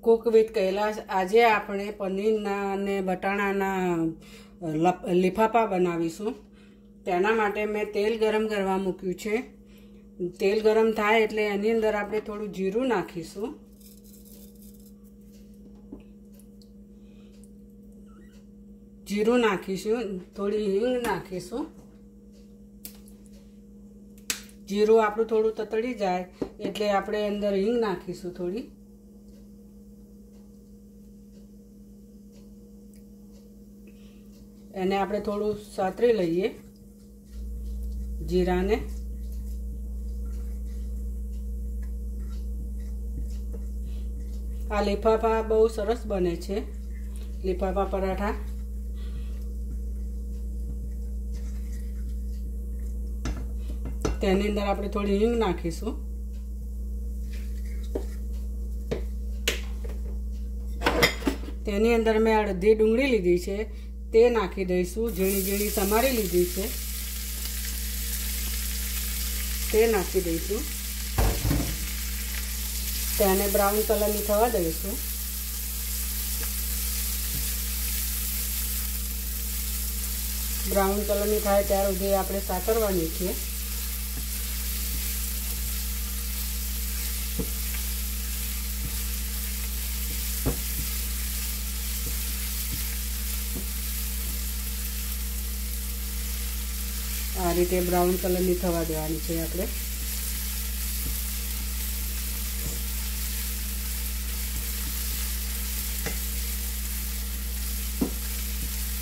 Cook with Kailash આજે આપણે પનીરના અને બટાણાના લીફાફા બનાવીશું। તેના માટે મેં તેલ ગરમ કરવા મૂક્યું છે। તેલ ગરમ થાય એટલે એની અંદર આપણે થોડું જીરું નાખીશું। જીરું નાખીશું, થોડી હિંગ નાખીશું। જીરું આપણું થોડું તતડી જાય એટલે આપણે અંદર હિંગ નાખીશું થોડી। એને આપણે થોડું સાતરી લઈએ જીરાને। આ લીફાફા બહુ સરસ બને છે, લીફાફા પરાઠા। તેની અંદર આપણે થોડી હિંગ નાખીશું। તેની અંદર મેં અડધી ડુંગળી લીધી છે તે નાખી દઈશું। ઝીણી ઝીણી સમારી લીધી છે તે નાખી દઈશું। તેને બ્રાઉન કલરની થવા દઈશું। બ્રાઉન કલરની થાય ત્યાર સુધી આપણે સાતરવાની છે। આ રીતે બ્રાઉન કલરની થવા દેવાની છે આપણે।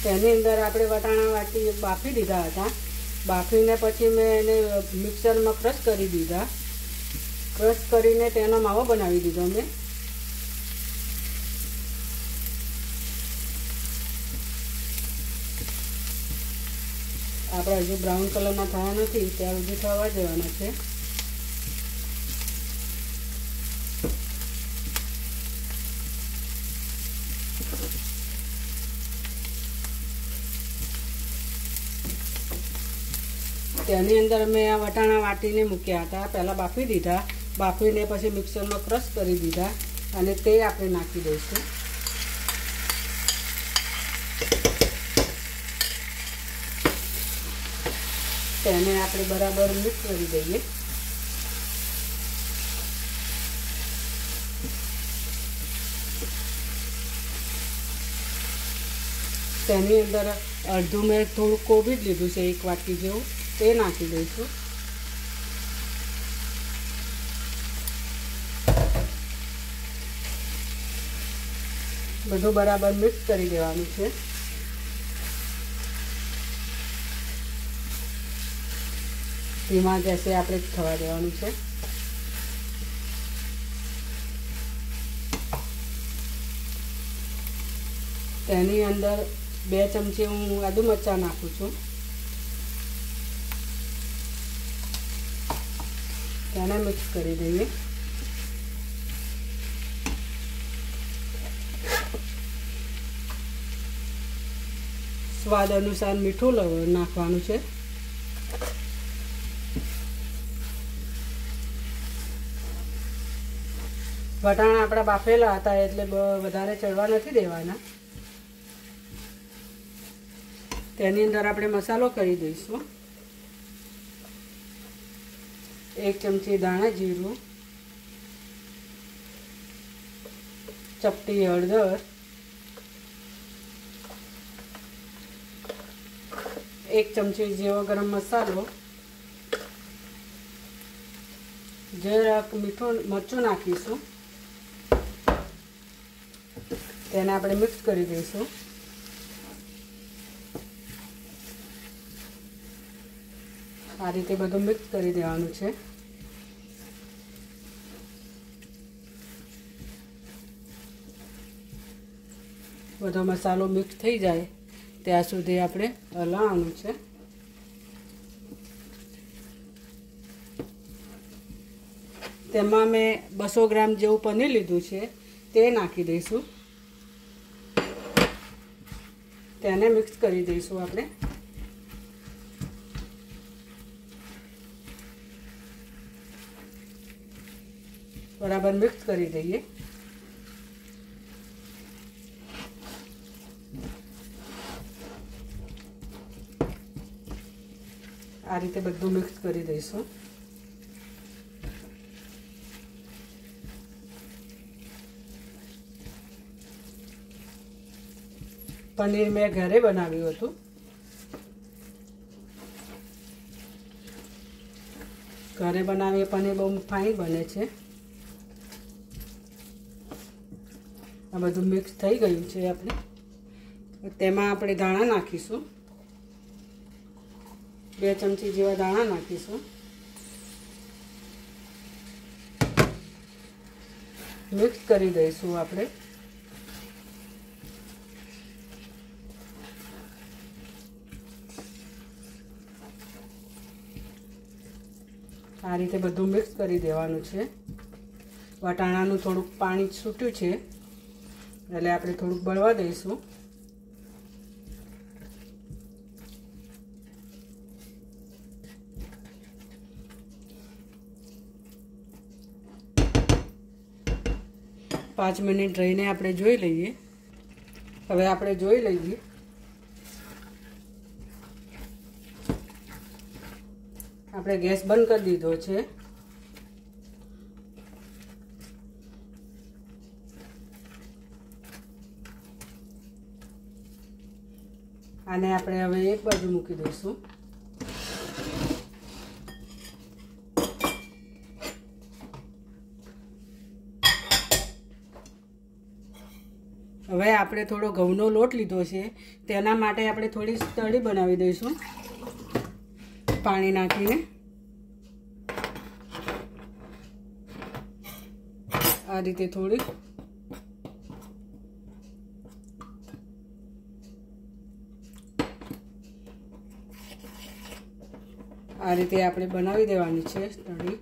તેની અંદર આપણે વટાણા વાટી બાફી દીધા હતા। બાફીને પછી મેં એને મિક્સરમાં ક્રશ કરી દીધા। ક્રશ કરીને તેનો માવો બનાવી દીધો મેં। આપણે હજુ બ્રાઉન કલરના થયા નથી ત્યાં સુધી થવા દેવાના છે। તેની અંદર મેં આ વટાણા વાટીને મૂક્યા હતા, પહેલાં બાફી દીધા। બાફીને પછી મિક્સરમાં ક્રશ કરી દીધા અને તે આપણે નાખી દઈશું। તેને આપણે બરાબર મિક્સ કરી દઈએ। તેની અંદર અડધું મેં થોડું કોબી જ લીધું છે, 1 વાટકી જેવું, તે નાખી દઈશું। બધું બરાબર મિક્સ કરી દેવાનું છે। ધીમા ગેસે આપણે થવા દેવાનું છે। તેની અંદર 2 ચમચી હું આદુ મરચાં નાખું છું। તેને મિક્સ કરી દઈએ। સ્વાદ અનુસાર મીઠું નાખવાનું છે। વટાણા આપણા બાફેલા હતા એટલે વધારે ચડવા નથી દેવાના। તેની અંદર આપણે મસાલો કરી દઈશું। 1 ચમચી ધાણા જીરું, ચપટી હળદર, 1 ચમચી જેવો ગરમ મસાલો, જરાક મીઠું મરચું નાખીશું। તેને આપણે મિક્સ કરી દઈશું। આ રીતે બધું મિક્સ કરી દેવાનું છે। બધો મસાલો મિક્સ થઈ જાય ત્યાં સુધી આપણે હલાવવાનું છે। તેમાં મેં 200 ગ્રામ જેવું પનીર લીધું છે તે નાખી દઈશું। તેને મિક્સ કરી દઈશું આપણે। બરાબર મિક્સ કરી દઈએ। આ રીતે બધું મિક્સ કરી દઈશું. પનીર મેં ઘરે બનાવ્યું હતું. ઘરે બનાવીએ પનીર બહુ ફાઇન બને છે. આ બધું મિક્સ થઈ ગયું છે. આપણે તેમાં આપણે દાણા નાખીશું. 2 ચમચી જેવા દાણા નાખીશું. મિક્સ કરી દઈશું આપણે. આ રીતે બધું મિક્સ કરી દેવાનું છે. વટાણાનું થોડુંક પાણી છૂટ્યું છે એટલે આપણે થોડુંક બળવા દઈશું. પાંચ મિનિટ રહીને આપણે જોઈ લઈએ. હવે આપણે જોઈ લઈએ. આપણે ગેસ બંધ કરી દીધો છે. આને આપણે હવે એક બાજુ મૂકી દઈશું. હવે આપણે થોડો ઘઉંનો લોટ લીધો છે. તેના માટે આપણે થોડી તળી બનાવી દઈશું પાણી નાખીને. આ રીતે થોડી. આ રીતે આપણે બનાવી દેવાની છે તળી.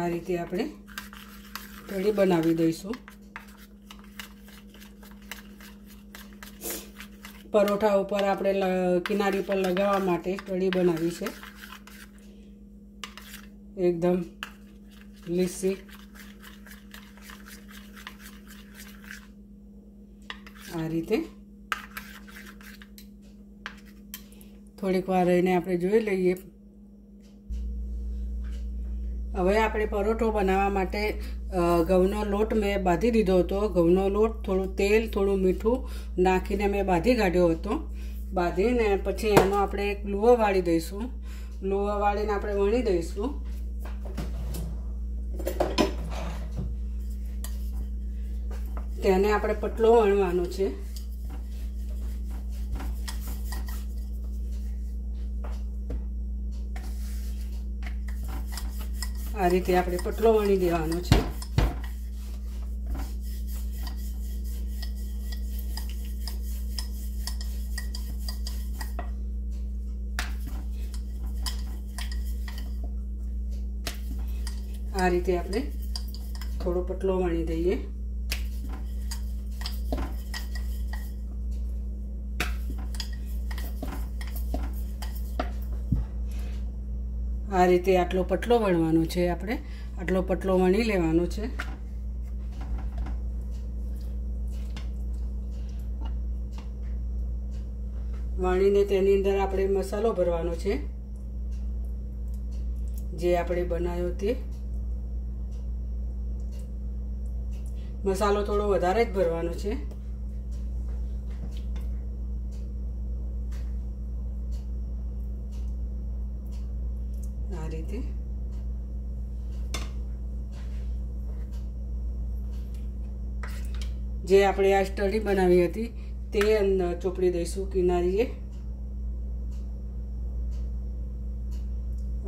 આ રીતે આપણે કઢી બનાવી દઈશું. પરોઠા ઉપર આપણે કિનારી પર લગાવવા માટે કઢી બનાવી છે. એકદમ લીસી. આ રીતે થોડીક વાર રહીને આપણે જોઈ લઈએ. હવે આપણે પરોઠો બનાવવા માટે ઘઉંનો લોટ મેં બાંધી દીધો હતો. ઘઉંનો લોટ, થોડું તેલ, થોડું મીઠું નાખીને મેં બાંધી કાઢ્યો હતો. બાંધીને પછી એનો આપણે એક લુવો વાળી દઈશું. લુવો વાળીને આપણે વણી દઈશું. તેને આપણે પતલો વણવાનો છે. આ રીતે આપણે પતલો વણી દેવાનો છે. આ રીતે આપણે થોડો પતલો વણી દઈએ. આ રીતે આટલો પતલો વણવાનો છે. આપણે આટલો પતલો વણી લેવાનો છે. વણીને તેની અંદર આપણે મસાલો ભરવાનો છે જે આપણે બનાવ્યો તે. મસાલો થોડો વધારે જ ભરવાનો છે. આ રીતે જે આપણે આ સ્ટડી બનાવી હતી તે અંદર ચોપડી દઈશું કિનારીએ.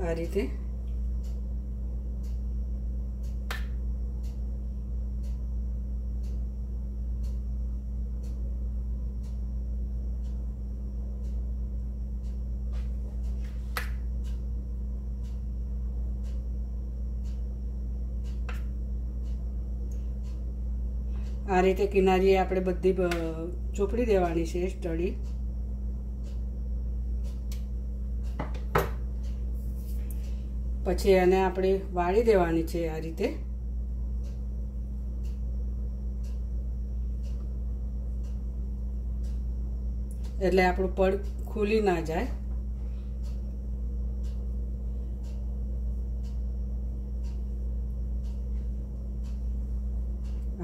આ રીતે આ રીતે કિનારીએ આપણે બધી ચોપડી દેવાની છે સ્ટડી. પછી એને આપણે વાળી દેવાની છે આ રીતે. એટલે આપણું પડ ખુલી ના જાય.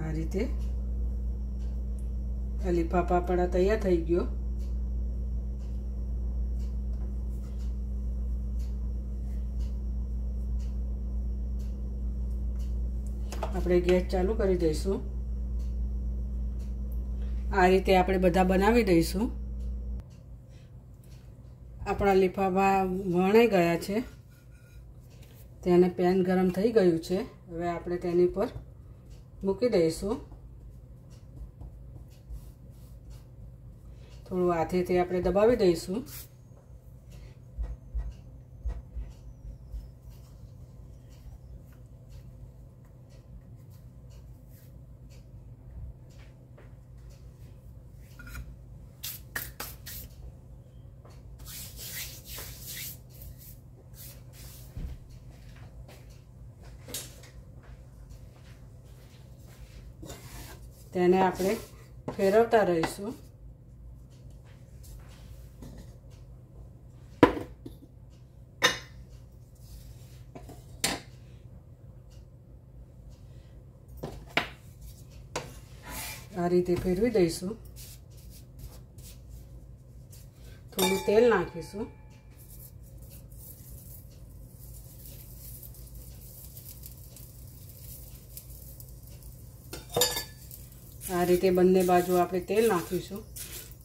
આ રીતે લીફાફા આપણા તૈયાર થઈ ગયો. આપણે ગેસ ચાલુ કરી દઈશું. આ રીતે આપણે બધા બનાવી દઈશું. આપણા લીફાફા વણાઈ ગયા છે. તેને પેન ગરમ થઈ ગયું છે. હવે આપણે તેની પર મૂકી દઈશું. થોડું હાથેથી આપણે દબાવી દઈશું. તેને આપણે ફેરવતા રહીશું. આ રીતે ફેરવી દઈશું. થોડું તેલ નાખીશું. આ રીતે બંને બાજુ આપણે તેલ નાખીશું.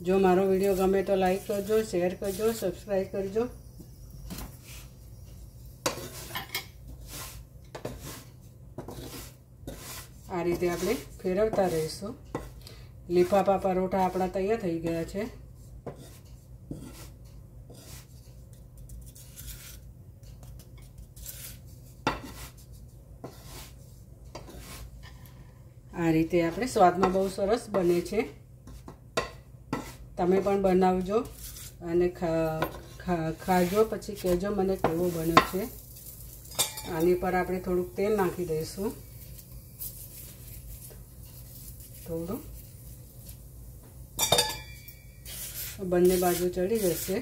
જો મારો વિડીયો ગમે તો લાઈક કરજો, શેર કરજો, સબસ્ક્રાઈબ કરજો. આ રીતે આપણે ફેરવતા રહીશું. લીફાફા પરોઠા આપણા તૈયાર થઈ ગયા છે. આ રીતે આપણે સ્વાદમાં બહુ સરસ બને છે. તમે પણ બનાવજો અને ખાજો, પછી કહેજો મને કેવો બન્યો છે. આની પર આપણે થોડુંક તેલ નાખી દઈશું. થોડું બંને બાજુ ચડી જશે.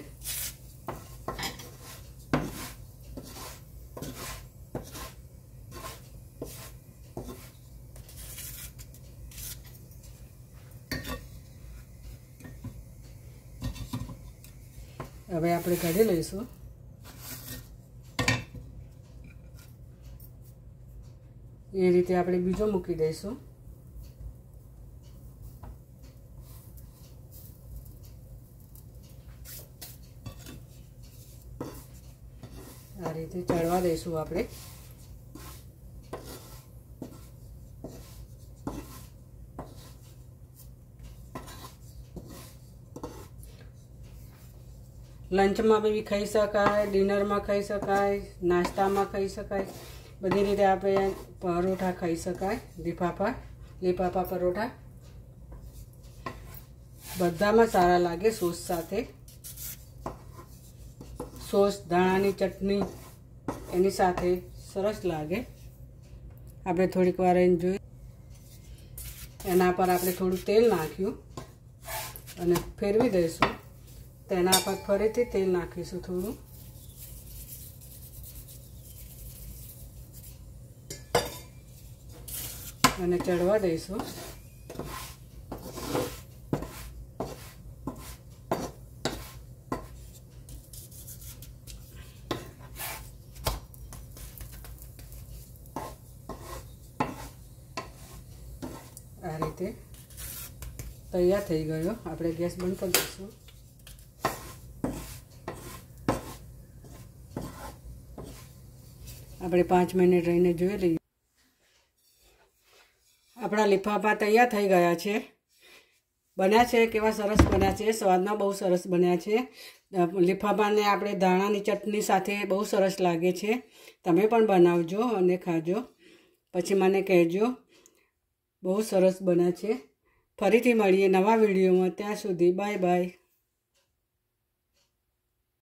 હવે આપણે કાઢી લઈશું. એ રીતે આપણે બીજો મૂકી દઈશું. આ રીતે ચડવા દઈશું આપણે. લંચમાં બી ખાઈ શકાય, ડિનરમાં ખાઈ શકાય, નાસ્તામાં ખાઈ શકાય. બધી રીતે આપણે પરોઠા ખાઈ શકાય. લીફાફા પરોઠા બધામાં સારા લાગે. સોસ સાથે, સોસ ધાણાની ચટણી એની સાથે સરસ લાગે. આપણે થોડીક વાર એને જોઈ. એના પર આપણે થોડું તેલ નાખ્યું અને ફેરવી દઈશું. તેના પર ફરીથી તેલ નાખીશું થોડું. અને ચડવા દઈશું. આ રીતે તૈયાર થઈ ગયો. આપણે ગેસ બંધ કરી દઈશું. આપણે 5 મિનિટ રહીને જોઈ લઈએ. આપણા લીફાફા તૈયાર થઈ ગયા છે. બન્યા છે કેવા સરસ બન્યા છે. સ્વાદમાં બહુ સરસ બન્યા છે. લીફાફાને આપણે ધાણાની ચટણી સાથે બહુ સરસ લાગે છે. તમે પણ બનાવજો અને ખાજો, પછી મને કહેજો. બહુ સરસ બન્યા છે. ફરીથી મળીએ નવા વિડીયોમાં. ત્યાં સુધી બાય બાય.